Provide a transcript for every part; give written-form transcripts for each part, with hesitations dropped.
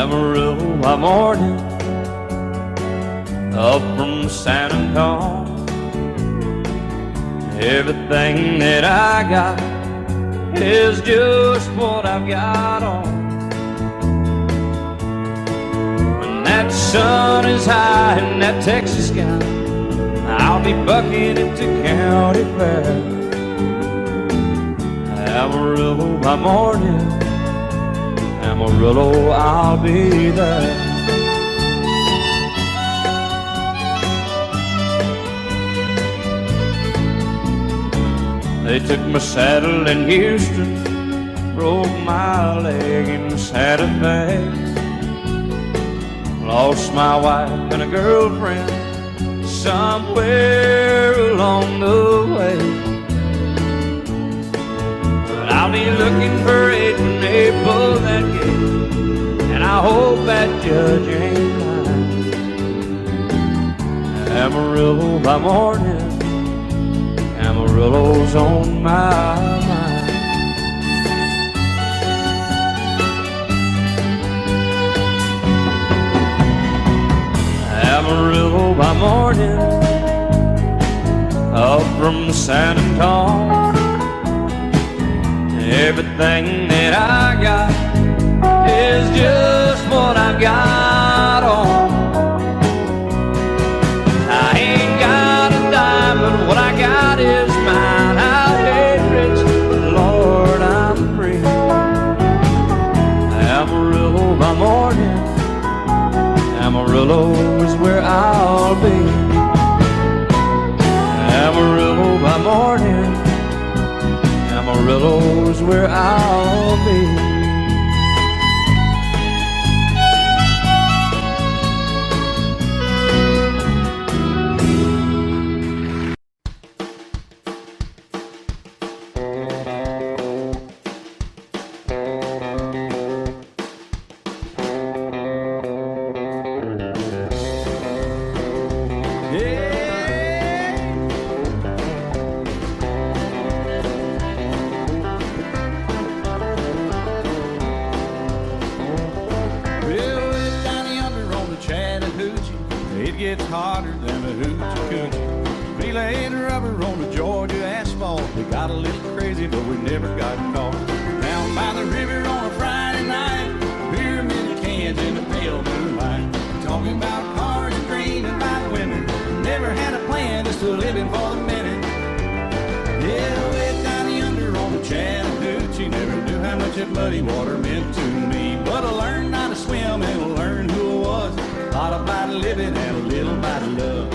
Amarillo by morning, up from San Antonio. Everything that I got is just what I've got on. When that sun is high in that Texas sky, I'll be bucking it to county fair. Amarillo by morning, Amarillo, I'll be there. They took my saddle in Houston, broke my leg in Santa Fe. Lost my wife and a girlfriend somewhere along the way. But I'll be looking for it when they pull that gate, and I hope that judge ain't lying. Amarillo by morning, Amarillo's on my mind. Amarillo by morning, up from San Antonio. Everything that I got is just what I've got on. I ain't got a dime, but what I got is mine. I ain't rich, but Lord, I'm free. Amarillo by morning, Amarillo is where I'll be. Amarillo by morning, Amarillo is where I'll be. It gets hotter than a hoochie coochie. We laid rubber on the Georgia asphalt. We got a little crazy, but we never got caught. Down by the river on a Friday night, pyramid of cans in the pale moonlight. Talking about cars and dreaming about women. Never had a plan, just living for the minute. Yeah, way down yonder on the Chattahoochee. Never knew how much that muddy water meant to me. But I learned how to swim and I learned who I was. A lot about living and a little about love.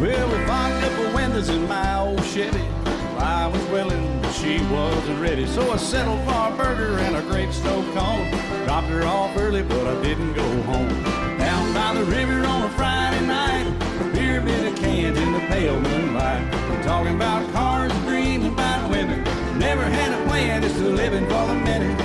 Well, we fogged up the windows in my old Chevy. I was willing, but she wasn't ready. So I settled for a burger and a grape snow cone. Dropped her off early, but I didn't go home. Down by the river on a Friday night, a pyramid of cans in the pale moonlight. We're talking about cars, dreaming about women. Never had a plan, just living for the minute.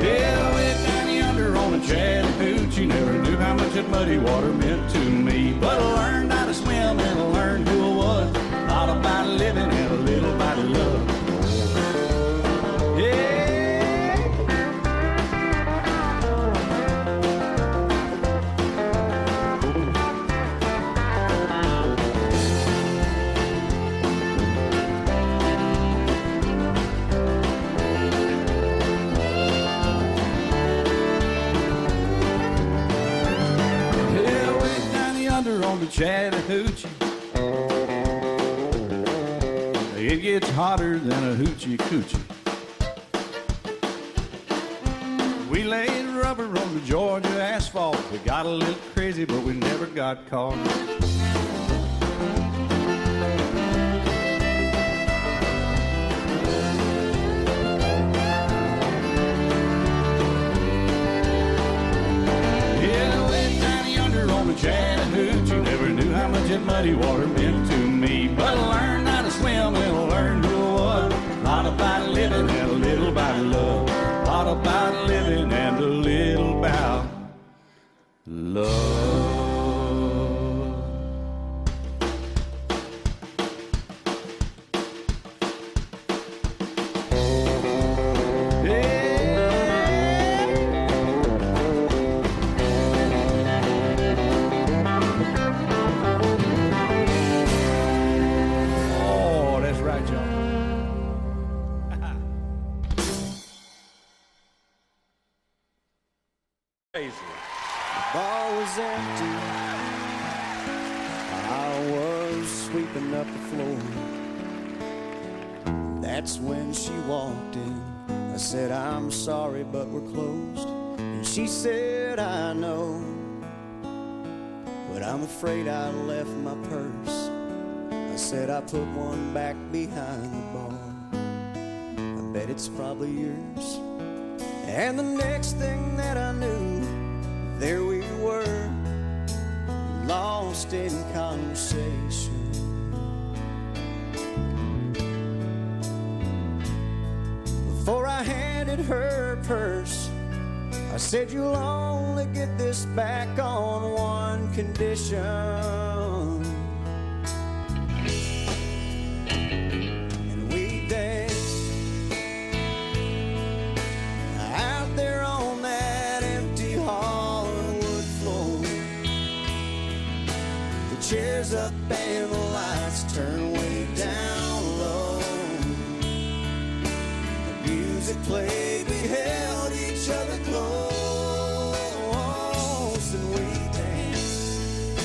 Yeah, way down yonder on the Chattahoochee. Never knew how much that muddy water meant to me. But I learned how to swim and I learned who I was. A lot about living and a little about love. Yeah. On the Chattahoochee, it gets hotter than a hoochie coochie. We laid rubber on the Georgia asphalt. We got a little crazy, but we never got caught. Yeah, way down yonder on the Chattahoochee. Never knew how much that muddy water meant to me. But I learned how to swim and I learned who I was. A lot about living and a little about love. A lot about living and a little about love. Crazy. The bar was empty. I was sweeping up the floor. That's when she walked in. I said, I'm sorry, but we're closed. And she said, I know, but I'm afraid I left my purse. I said, I put one back behind the bar. I bet it's probably yours. And the next thing that I knew, there we were, lost in conversation. Before I handed her purse, I said, you'll only get this back on one condition. And we danced out there on that empty hardwood floor. The chairs up and the lights turned way down low. The music played, we held each other close, and we danced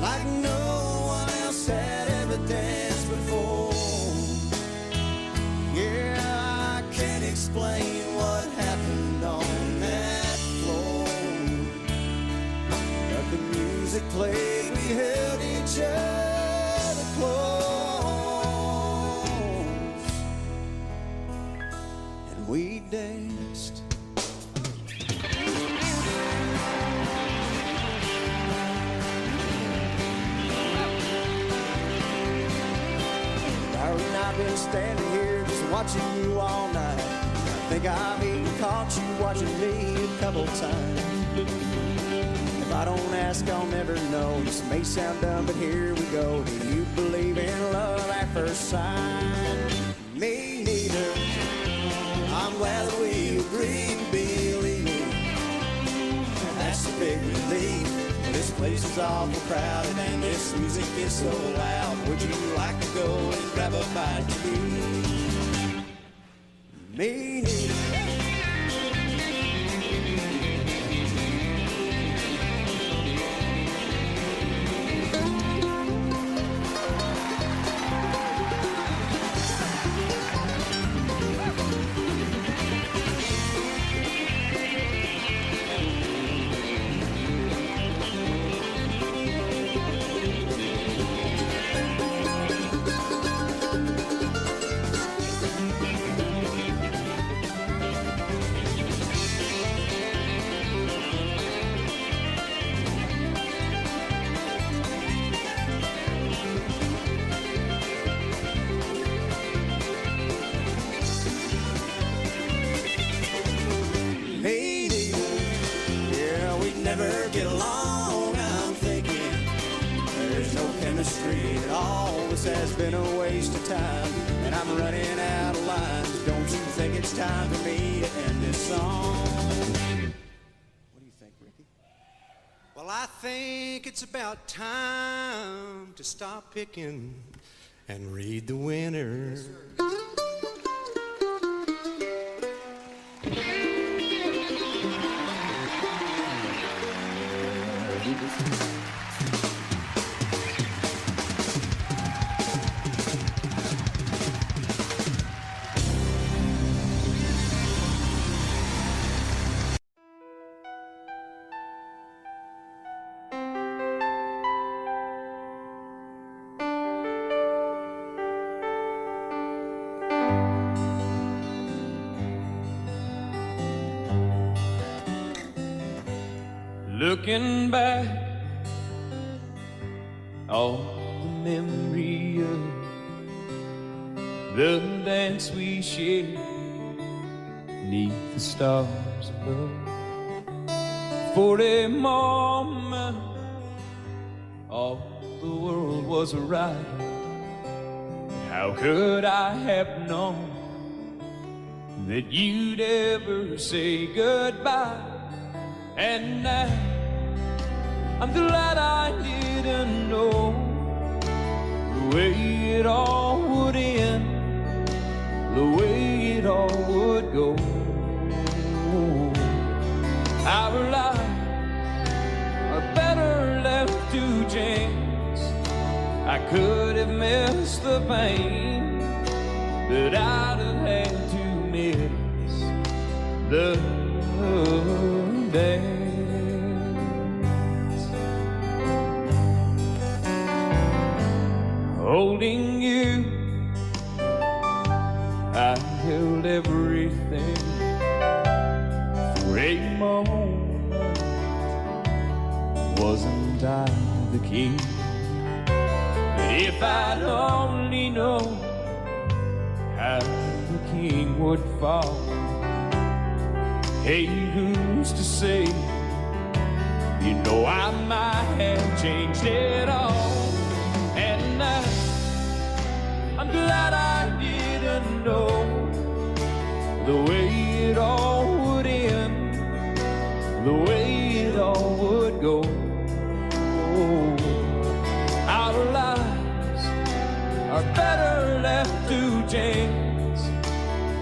like no one else had ever danced before. Yeah, I can't explain what happened on that floor, but the music played, we held each other close, and we danced. Darling, I've been standing here just watching you all night. I think I've even caught you watching me a couple times. If I don't ask, I'll never know. This may sound dumb, but here we go. Do you believe in love at first sight? Me neither. I'm glad that we agreed to believe. That's a big relief. This place is awful crowded and this music is so loud. Would you like to go and grab a bite to eat? Me neither. Never get along, I'm thinking. There's no chemistry at all. This has been a waste of time, and I'm running out of lines. Don't you think it's time for me to end this song? What do you think, Ricky? Well, I think it's about time to stop picking and read the winner. Yes, Looking back, all the memory of the dance we shared beneath the stars above. For a moment, all the world was right. How could I have known that you'd ever say goodbye? And now I'm glad I didn't know the way it all would end, the way it all would go. Our lives are better left to chance. I could have missed the pain, but I'd have had to miss the dance. Holding you, I held everything for a moment. Wasn't I the king? But if I'd only known how the king would fall, hey, who's to say? You know I might have changed it all. And I'm glad I didn't know the way it all would end, the way it all would go. Our lives are better left to chance.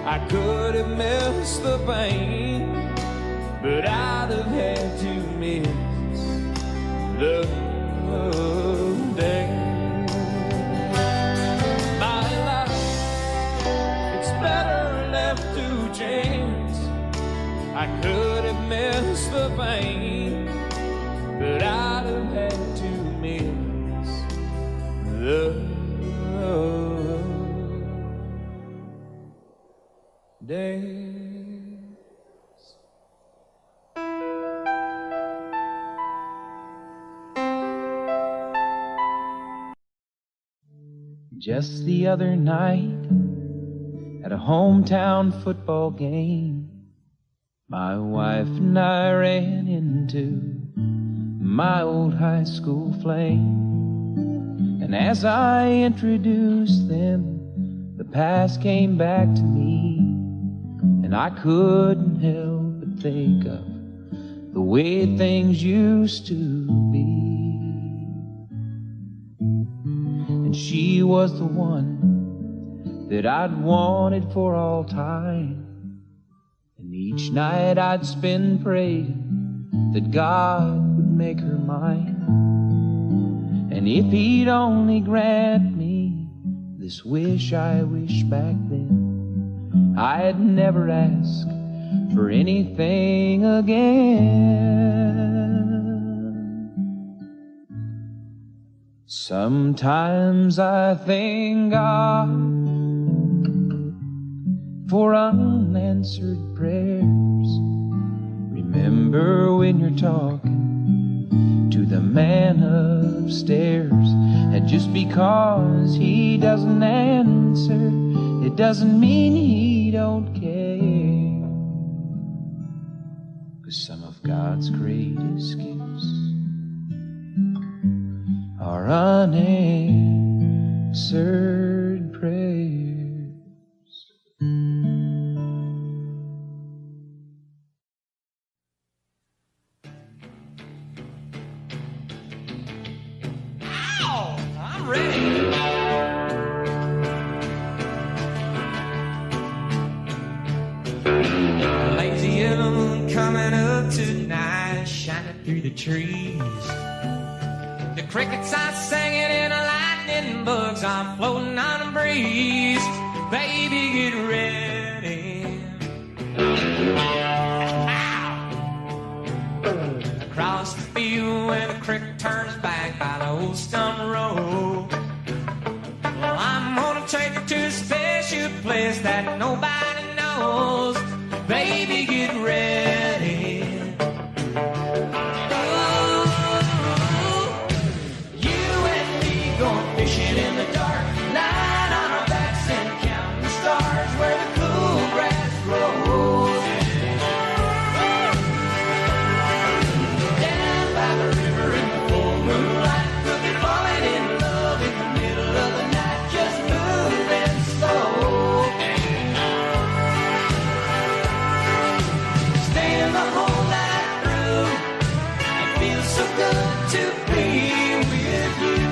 I could have missed the pain, but I'd have had to miss the day. My life, it's better left to chance. I could have missed the pain, but I'd have had to miss the days. Just the other night, at a hometown football game, my wife and I ran into my old high school flame. And as I introduced them, the past came back to me, and I couldn't help but think of the way things used to be. And she was the one that I'd wanted for all time, and each night I'd spend praying that God would make her mine. And if he'd only grant me this wish I wished back then, I'd never ask for anything again. Sometimes I thank God for unanswered prayers. Remember when you're talking to the man upstairs, and just because he doesn't answer, it doesn't mean he don't care. 'Cause some of God's greatest gifts are unanswered prayers. Ow! I'm ready. Lazy yellow moon coming up tonight, shining through the trees. The crickets are singing and the lightning bugs are floating on the breeze. Baby, get ready. Ow! Across the field where the creek turns back by the old stone road. Well, I'm gonna take you to a special place that nobody knows. Baby, get ready. Ooh, you and me going fishing in the dark, lying on our backs and counting the stars where the cool grass grows. Down by the river in the full moonlight, we'll be falling in love in the middle of the night, just moving slow. Staying the whole night through, it feels so good to be with you.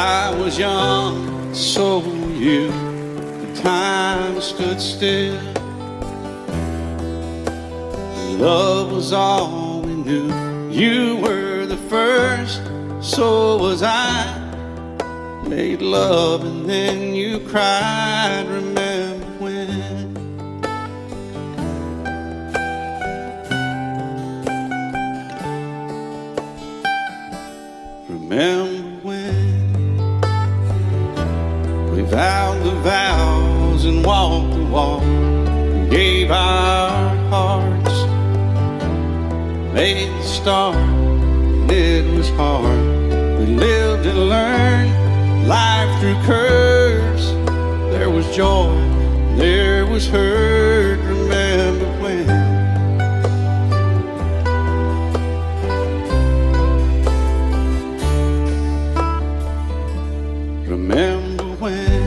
I was young, so were you. The time stood still. Love was all we knew. You were the first, so was I. Made love and then you cried. Remember when? Remember when we vowed the vows and walked the walk and gave our hearts, made the start, and it was hard. We lived and learned life through curves. There was joy, there was hurt. Remember when? Remember when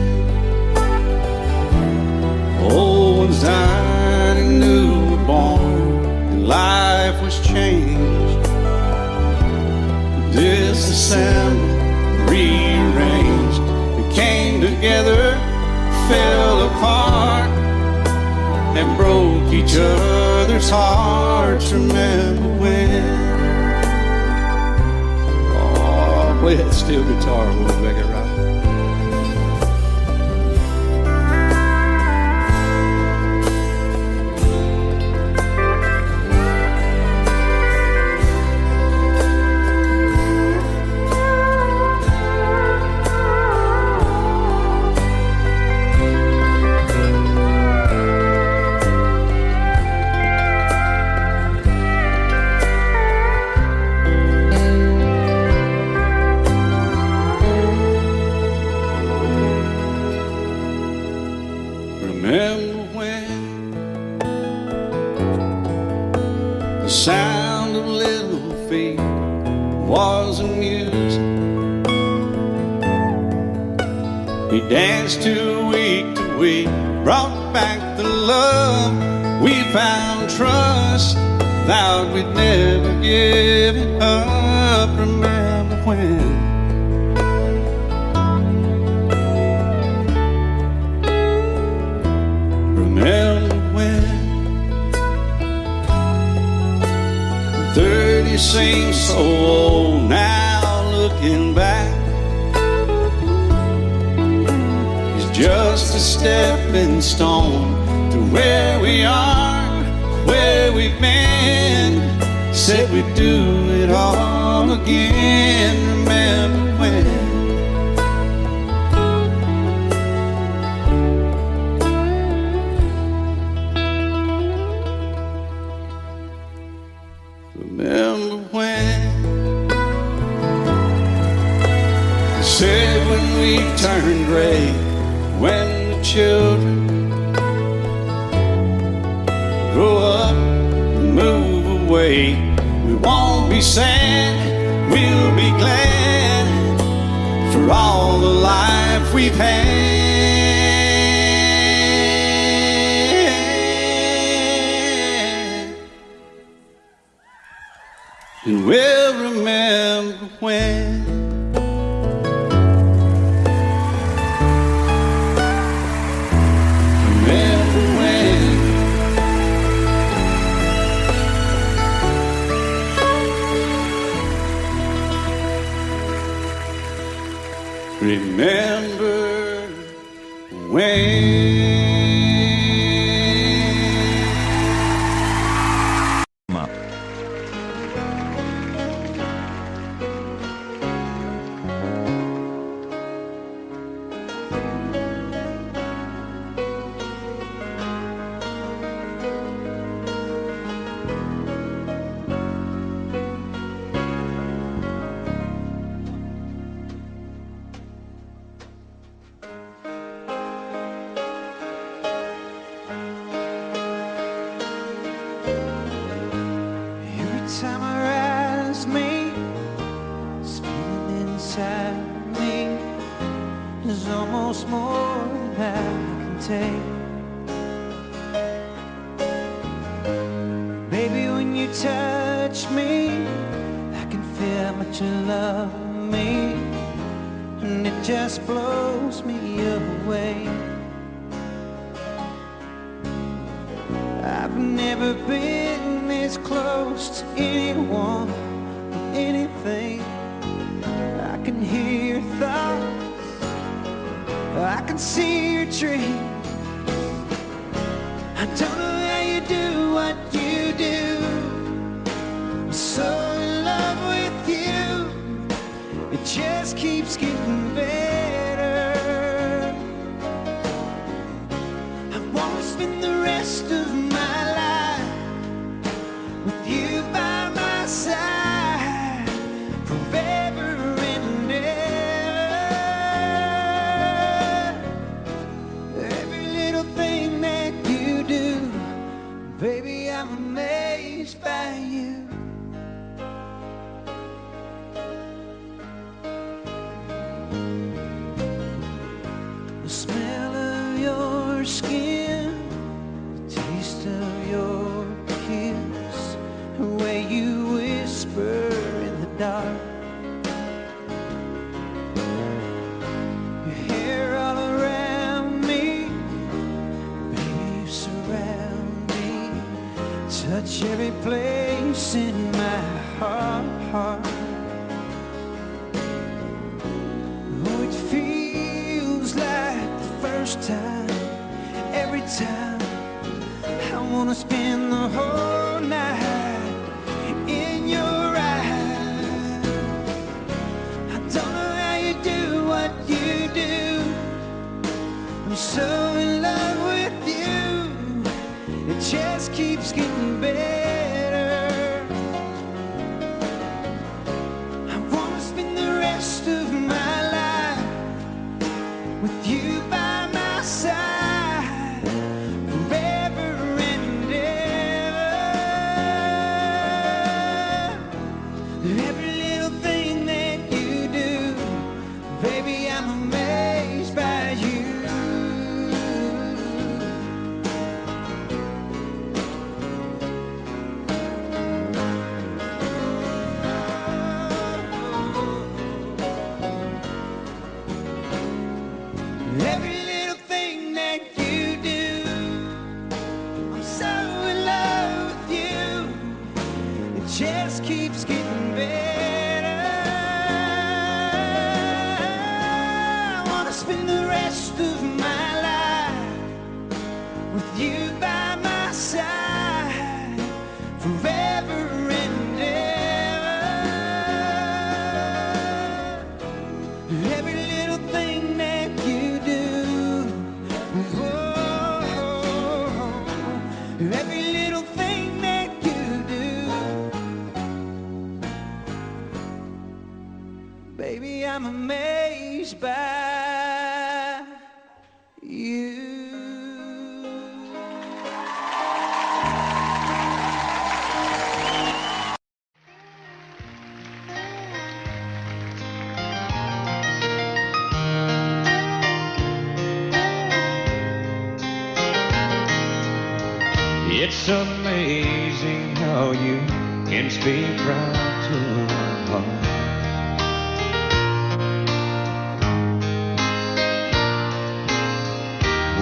old ones died and new were born, and life was changed, disassembled, rearranged. We came together, fell apart, and broke each other's hearts. Remember when? Oh, play that steel guitar, we'll make it right. Remember when the sound of little feet was amusing? We danced to week, brought back the love. We found trust, vowed we'd never give it up. Remember when? Remember when 30 seems so old now, looking back. It's just a stepping stone to where we are, where we've been. Said we'd do it all again. Remember when? Remember when they said when we turned gray, when the children grow up and move away, we won't be sad, we'll be glad for all the life we've had. And we'll remember when. Remember when. Remember when. Summarize me, spinning inside me. There's almost more than I can take. Baby, when you touch me, I can feel how much you love me, and it just blows me away. I've never been this close to anyone or anything. I can hear your thoughts, I can see your dreams. I don't know how you do what you do. I'm so in love with you, it just keeps getting better. I wanna spend the rest of my life with you by my side, forever and ever. Every little thing that you do, baby, I'm amazed by you. The smell of your skin, the taste of your kiss, the way you whisper in the dark, your hair all around me, baby, you surround me, touch every place in my heart. Oh, it feels like the first time, every time. I wanna spend the whole night in your eyes. I don't know how you do what you do. I'm so in love with you, it just keeps getting better. I wanna spend the rest of my life with you by my side, forever and ever. Every little thing that you do, baby, I'm amazed by you. Every little thing that you do, I'm so in love with you, it just keeps getting better. I wanna spend the rest of my life with you by my side, forever and ever. Every little thing that you do, oh, every little thing that you do, baby, I'm amazed by you. It's amazing how you can speak right to my heart.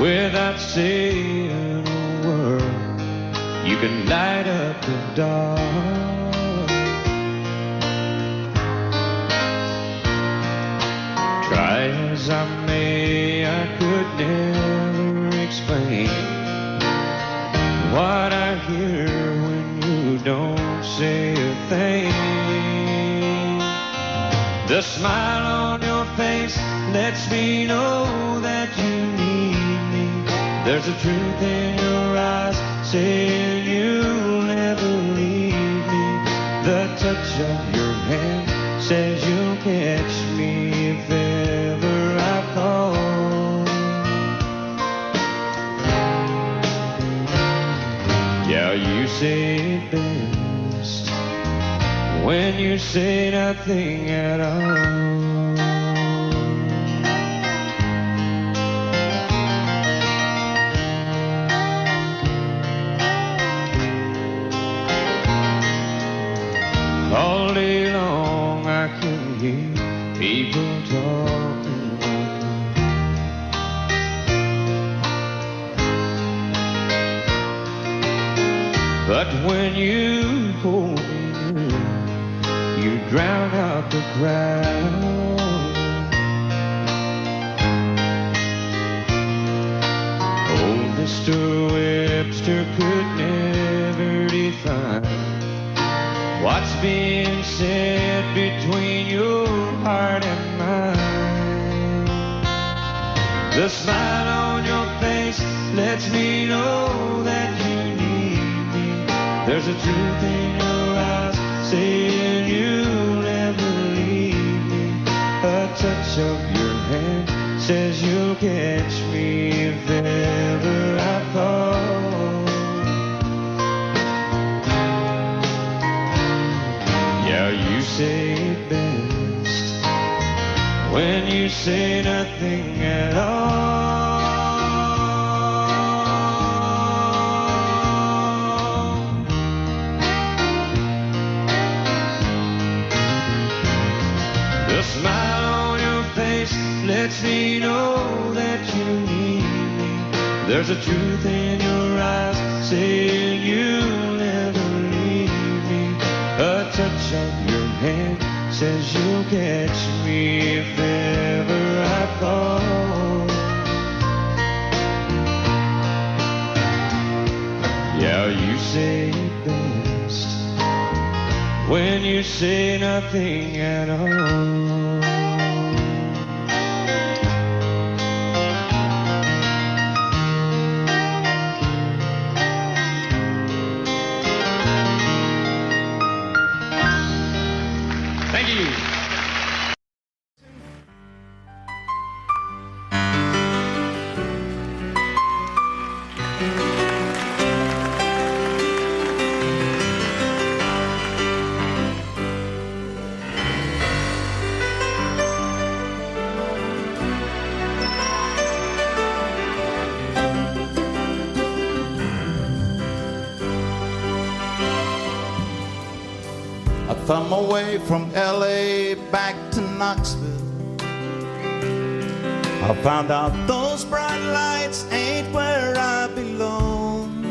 Without saying a word, you can light up the dark. Try as I may, I could never explain what I hear when you don't say a thing. The smile on your face lets me know that you need me. There's a truth in your eyes saying you'll never leave me. The touch of your hand says you'll catch me if ever I fall. Yeah, you say it best when you say nothing at all. All day long I can hear people talking hold me near, you drown out the crowd. Oh, Mr. Webster could never define what's being said between your heart and mine. The smile on your face lets me know that you need me. There's a truth in your eyes saying you'll never leave me. A touch of your hand says you'll catch me if ever I fall. Yeah, you say it best when you say nothing at all. The smile on your face lets me know that you need me. There's a truth in your eyes saying you'll never leave me. A touch of your hand says you'll catch me if ever I fall. Yeah, you say it best when you say nothing at all. Thank you. I thumb away from LA back to Knoxville. I found out those bright lights ain't where I belong.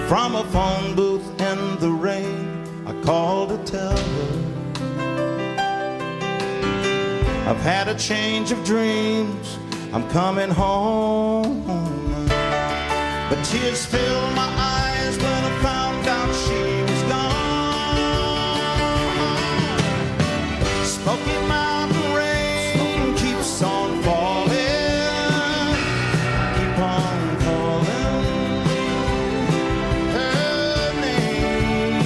From a phone booth in the rain, I called to tell her I've had a change of dreams, I'm coming home. But tears filled my eyes when I found out she was gone. Smoky Mountain rain keeps on falling. Keep on calling her name.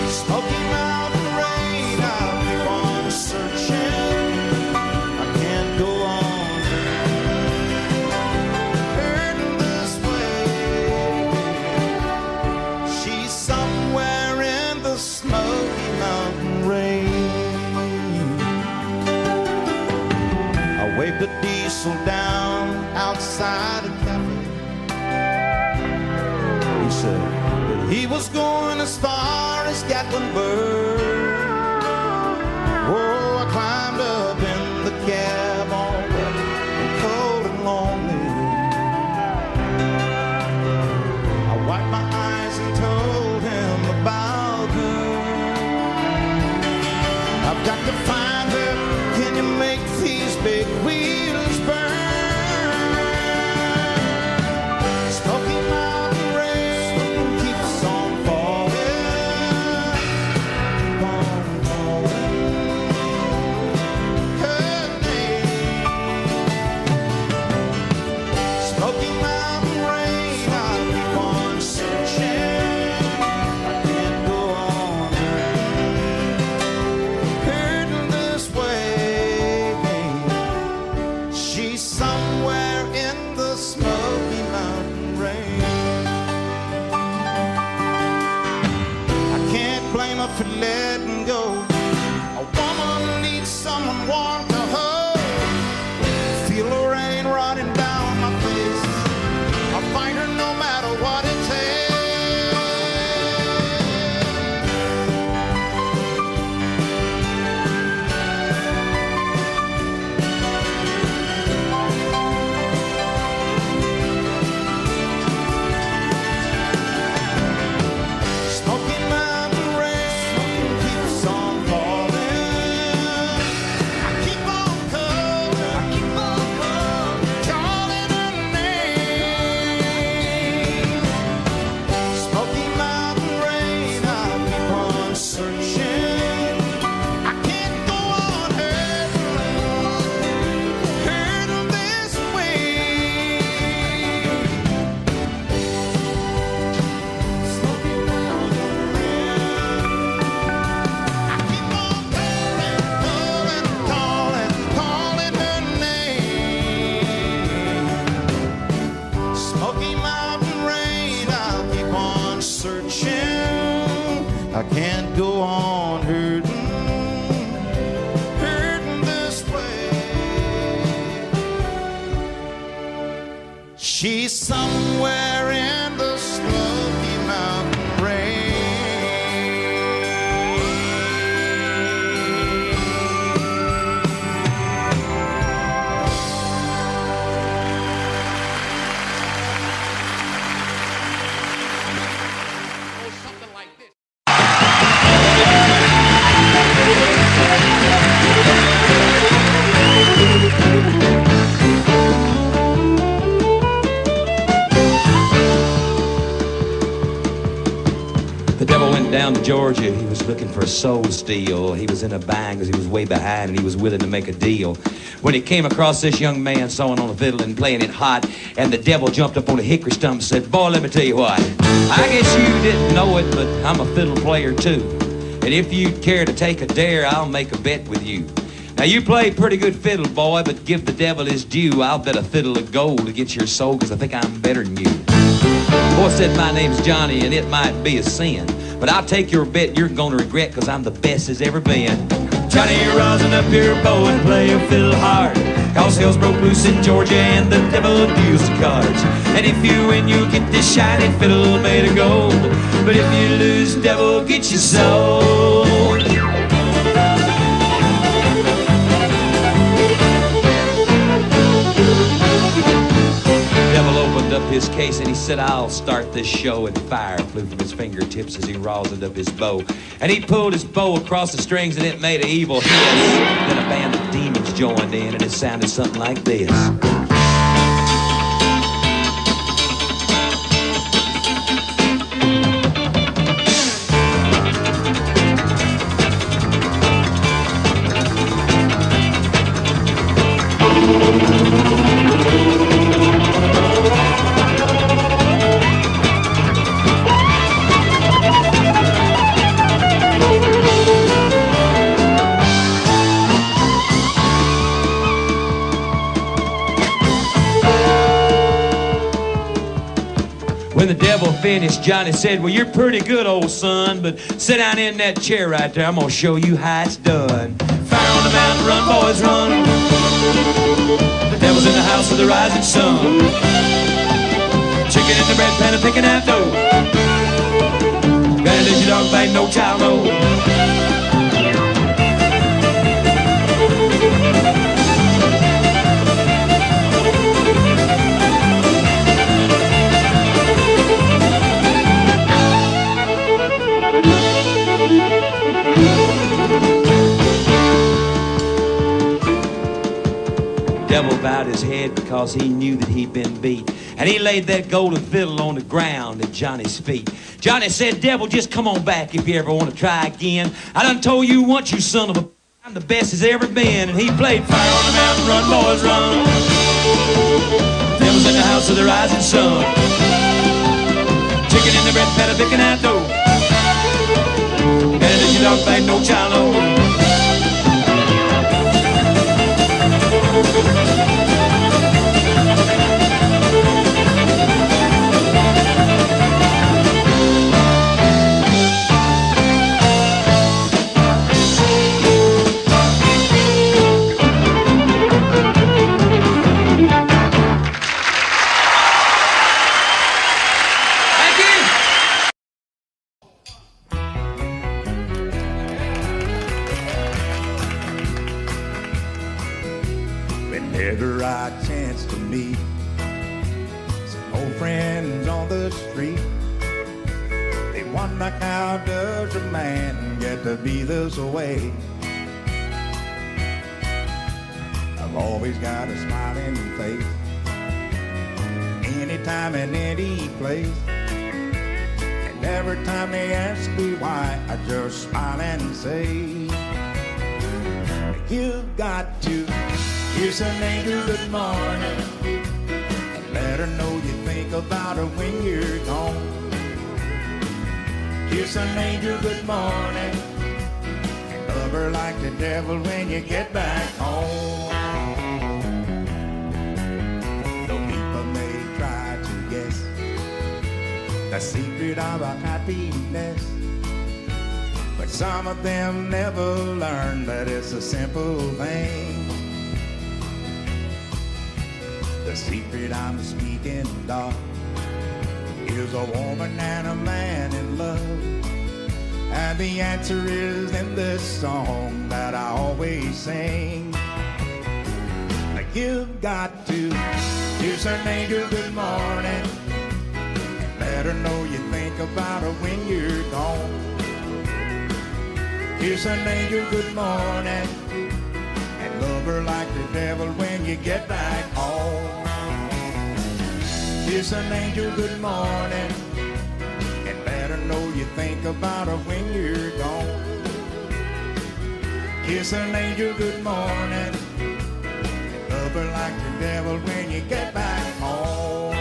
Smoky Mountain rain, I'll keep on searching. I can't go on hurting this way. She's somewhere in the Smoky Mountain rain. I waved a diesel down outside a cafe. He said that he was going as far as Gatlinburg. Oh, I climbed up in the cab all wet and cold and lonely. I wiped my eyes and told him about her. I've got to find her. Can you make these big wheels burn? Smoky Mountain rain keeps on falling. Keep on calling her name. Smoky Mountain rain, I'll keep on searching. I can't go on hurting this way. She's somewhere in the Smoky Mountain rain. I can't blame her for letting go. A woman needs someone warm to hold. Feel the rain running down my face. I'll find her no matter what it takes. somewhere in the Smoky Mountain rain. The devil went down to Georgia. He was looking for a soul to steal. He was in a bind because he was way behind and he was willing to make a deal. When he came across this young man sawing on a fiddle and playing it hot, and the devil jumped up on a hickory stump and said, "Boy, let me tell you what. I guess you didn't know it, but I'm a fiddle player too. And if you'd care to take a dare, I'll make a bet with you. Now you play pretty good fiddle, boy, but give the devil his due. I'll bet a fiddle of gold against your soul because I think I'm better than you." The boy said, "My name's Johnny, and it might be a sin, but I'll take your bet you're gonna regret because I'm the best as ever been." Johnny, rosin up your bow and play a fiddle hard, cause hell's broke loose in Georgia and the devil deals the cards. And if you win, you'll get this shiny fiddle made of gold, but if you lose, devil get your soul. Up his case and he said, "I'll start this show," and fire flew from his fingertips as he rosined up his bow. And he pulled his bow across the strings and it made an evil hiss. Then a band of demons joined in and it sounded something like this. When the devil finished, Johnny said, "Well, you're pretty good, old son, but sit down in that chair right there. I'm gonna show you how it's done. Fire on the mountain, run, boys, run. The devil's in the house of the rising sun. Chicken in the bread pan and picking out dough. Granny, let your dog bite, no child, no." Devil bowed his head because he knew that he'd been beat, and he laid that golden fiddle on the ground at Johnny's feet. Johnny said, "Devil, just come on back if you ever want to try again. I done told you once, you son of a, I'm the best as ever been." And he played "Fire on the Mountain, Run, Boys, Run." Devil's in the house of the rising sun. Chicken in the bread pan, picking out dough. And if your dog bite, no child, no. Whenever I chance to meet some old friends on the street, they wonder, how does a man get to be this way? I've always got a smiling face, anytime and any place. And every time they ask me why, I just smile and say, "You've got to kiss an angel good morning and let her know you think about her when you're gone. Kiss an angel good morning and love her like the devil when you get back home." Though people may try to guess the secret of our happiness, but some of them never learn that it's a simple thing. The secret I'm speaking of is a woman and a man in love. And the answer is in this song that I always sing. You've got to kiss an angel good morning. Let her know you think about her when you're gone. Kiss an angel good morning and love her like the devil when you get back home. Kiss an angel good morning and let her know you think about her when you're gone. Kiss an angel good morning, love her like the devil when you get back home.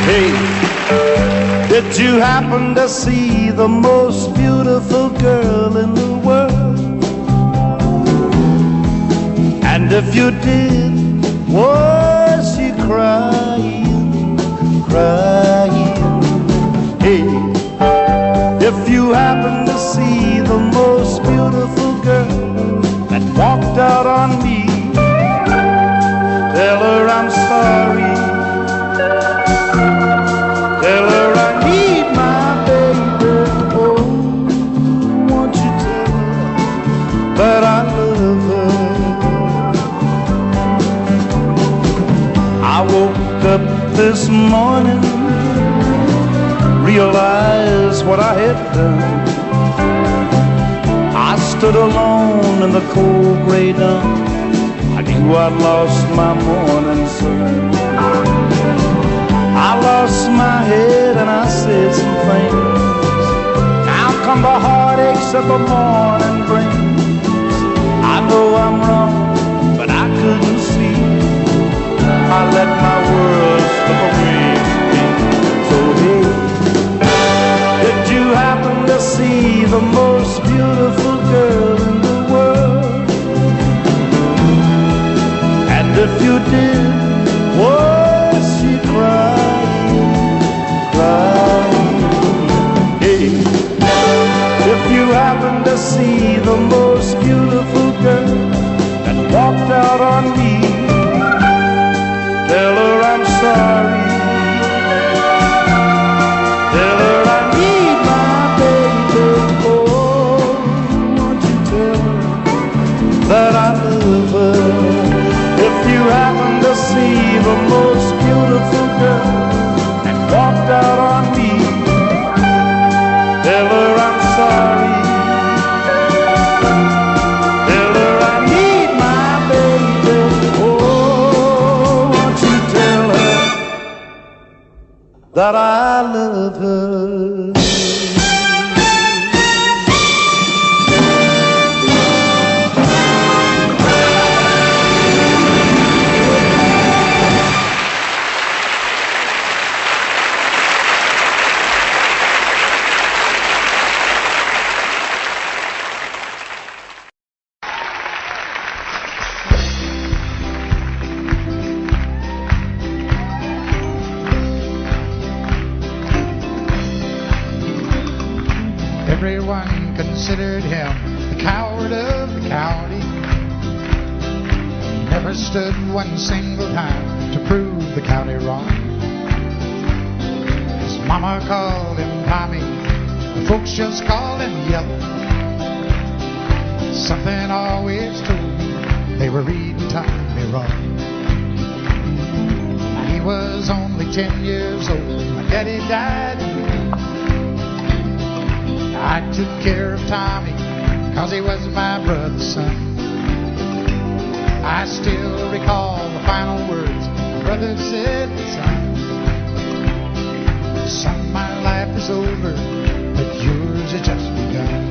Hey, did you happen to see the most beautiful girl in the world? And if you did, was she crying, crying? Hey, if you happen to see the most beautiful girl that walked out on me, tell her I'm sorry. Tell her I need my baby. Oh, won't you tell her that I love her? I woke up this morning, realized what I had done. I stood alone in the cold gray dawn. I knew I'd lost my morning sun. I lost my head and I said some things. Now come the heartaches that the morning brings. I know I'm wrong, but I couldn't see. I let my world slip away from me. So hey, did you happen to see the most beautiful girl in the world? And if you did, was she crying, crying? Hey, if you happen to see the most beautiful girl that walked out on me, tell her I'm sorry. Tell her I need my baby. Oh, won't you tell her that I love her? If you happen to see the most beautiful girl that walked out on me, tell her I'm sorry. Tell her I need my baby. Oh, won't you tell her that I love her? Everyone considered him the coward of the county. He never stood one single time to prove the county wrong. His mama called him Tommy, the folks just called him Yellow. Something always told me they were reading Tommy wrong. He was only 10 years old, my daddy died. I took care of Tommy, 'cause he was my brother's son. I still recall the final words my brother said, son, my life is over, but yours has just begun.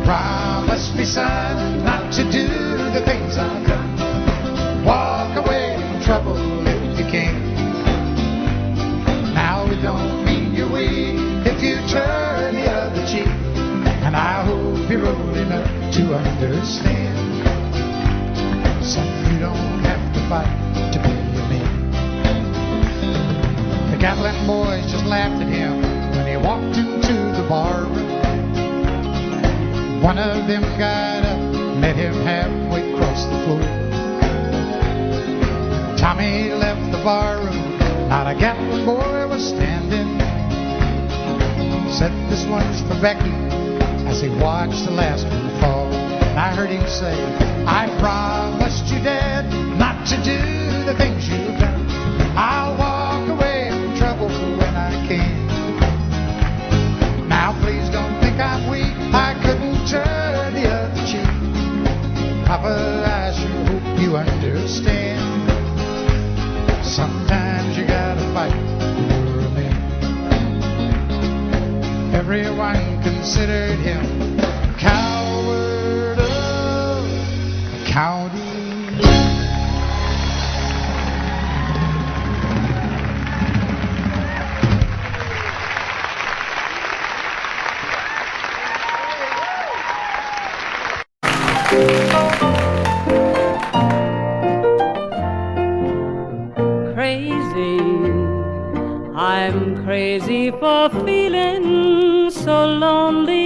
Promise me, son, not to do the things I've done. Walk away from trouble if you can. Now it don't mean you're weak if you turn the other cheek, and I hope you're old enough to understand. Son, you don't have to fight to be a man. Gatlin boys just laughed at him when he walked into the bar room. One of them got up, met him halfway across the floor. Tommy left the bar room, not a Gatlin boy was standing. Said, "This one's for Becky," as he watched the last one fall. And I heard him say, "I promised you, Dad, not to do the things you've done. I'll walk away from trouble when I can. Now please don't think I'm weak, I couldn't turn the other cheek. Papa, I sure hope you understand. Sometimes you gotta fight for a man." Everyone considered him coward of the county. Crazy, I'm crazy for feeling so lonely.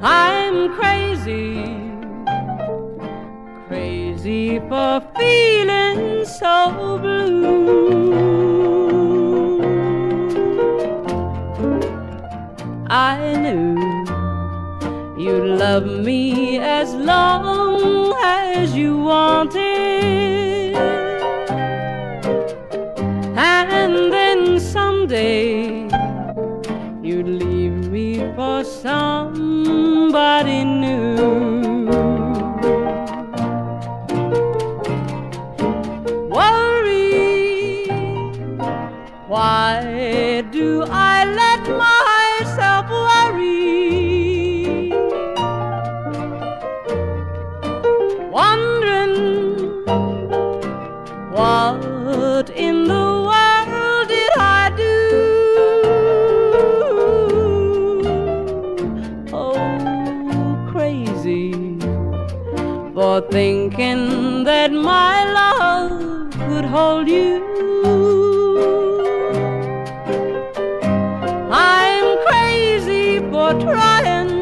I'm crazy, crazy for feeling so blue. I knew you'd love me as long as you wanted, and then someday you'd leave me for somebody new. Worry, why do I let myself worry? Wondering what in the world did I do? Oh, crazy for thinking that my love could hold you. I'm crazy for trying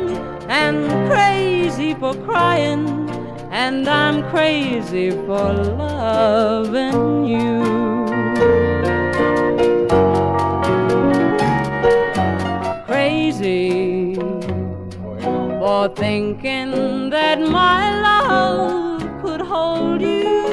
and crazy for crying, and I'm crazy for loving you. Crazy for thinking that my love could hold you.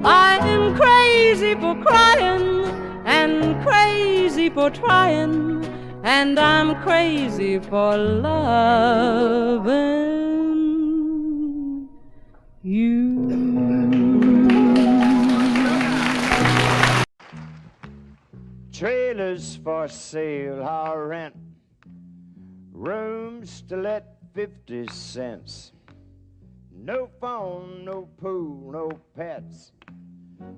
I'm crazy for crying and crazy for trying, and I'm crazy for loving you. Trailers for sale or rent, rooms to let 50 cents. No phone, no pool, no pets.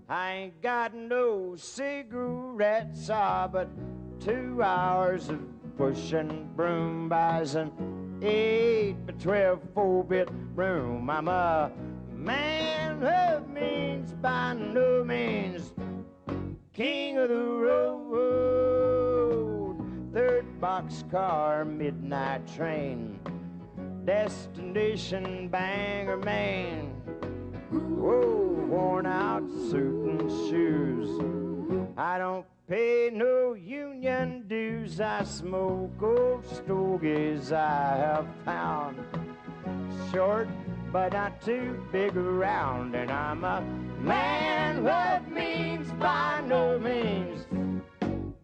I ain't got no cigarettes, but 2 hours of pushing broom buys an 8 by 12 4-bit room. I'm a man of means by no means, king of the road. 3rd boxcar, midnight train, destination Bangor, Maine. Whoa, worn out suit and shoes. I don't pay no union dues. I smoke old stogies I have found, short but not too big around. And I'm a man of means by no means,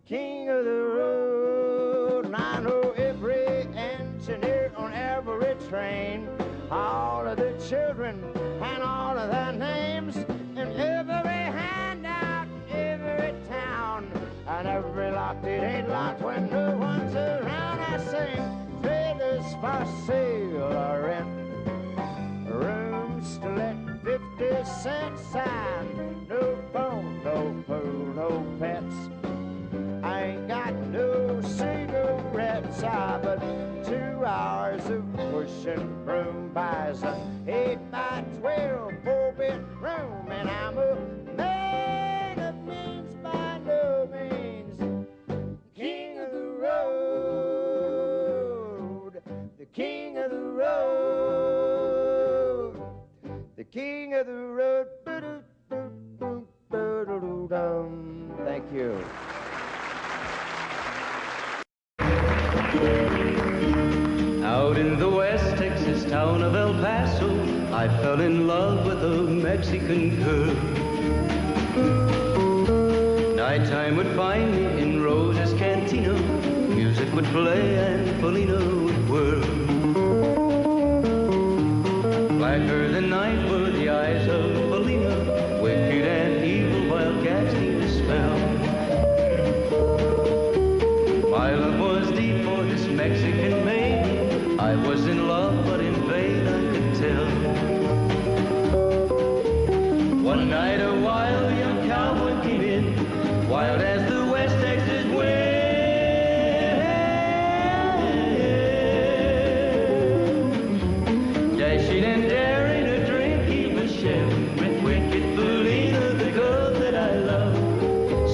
king of the road. And I know every engineer on every train, all of the children and all of their names, and every handout in every town, and every lock that ain't locked when no one's around. I sing trailers for sale or rent, rooms to let 50 cents sign. No phone, no pool, no pets. I ain't got no cigarettes, but 2 hours of push brush and broom, buys a 8x12 4-bedroom, and I'm a man of means by no means. King of the road, the king of the road, the king of the road. Thank you. Out in the West Texas town of El Paso, I fell in love with a Mexican girl. Nighttime would find me in Rose's Cantina. Music would play and Felina would whirl. Blacker than night were the eyes of Felina, wicked and evil while cats need a spell. My love was deep for this Mexican maiden. I was in love, but in vain I could tell. One night a wild young cowboy came in, wild as the West Texas wind. Dashing and daring a drink he was sharing with wicked Felina, the girl that I love.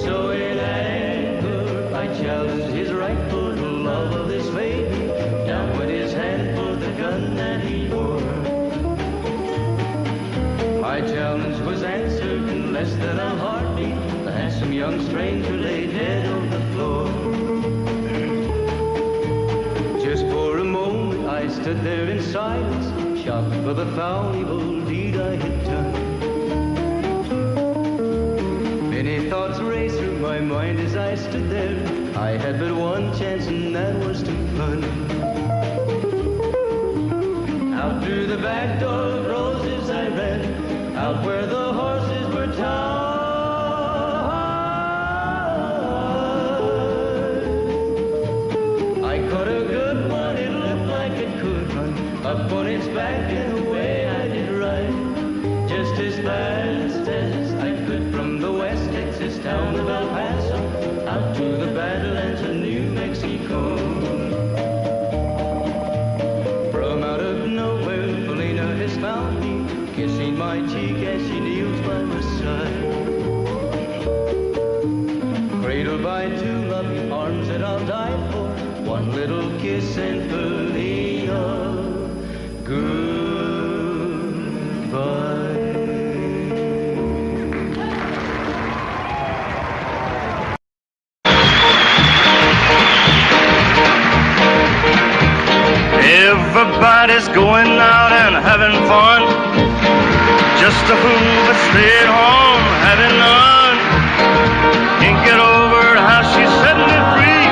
So in anger I challenged his right for the love of this maiden. Down went his hand for the gun that he wore. My challenge was answered in less than a heartbeat. The handsome young stranger lay dead on the floor. Just for a moment I stood there in silence, shocked for the foul evil deed I had done. Many thoughts raced through my mind as I stood there. I had but one chance and that was to run. Out through the back door of Roses I ran, out where the horses were tied. I caught a good one, it looked like it could run up on its back and away I did ride, just as fast as I could from the West Texas town of El Paso out to the Badlands of New Mexico. From out of nowhere, Felina has found me, kissing my cheek as she kneels by my side. Cradled by two loving arms that I'll die for, one little kiss and Felina, goodbye. Everybody's going out and having fun. Just a fool but stay at home having none. Can't get over how she's setting it free.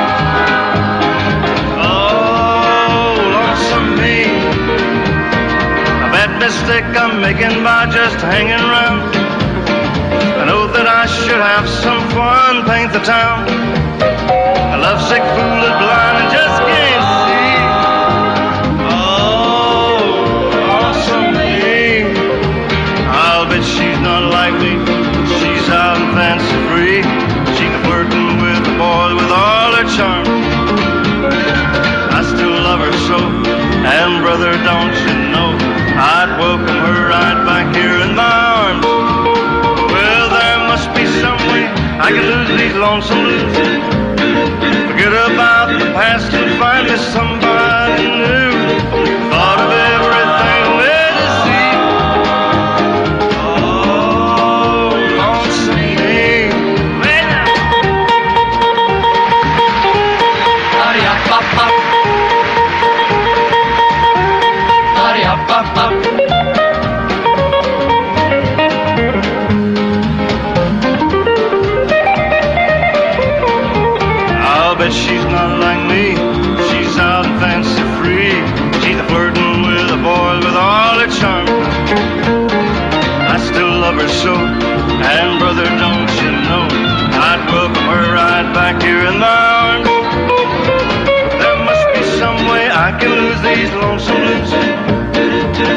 Oh, lonesome me. A bad mistake I'm making by just hanging around. I know that I should have some fun, paint the town. A lovesick fool is blind and just can't see. She's not like me, she's out and fancy free. She's flirting with the boys with all her charm. I still love her so, and brother, don't you know, I'd welcome her right back here in my arms. Well, there must be some way I can lose these lonesome blues. Forget about the past and find me somebody new. Thought of everything there to see. I'll bet she's not like me. She's out and fancy free. She's flirting with a boy with all her charm. I still love her so, and brother, don't you know, I'd welcome her right back here in my arms. There must be some way I can lose these lonesome blues.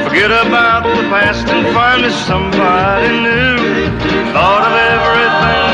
Forget about the past and find me somebody new. Thought of everything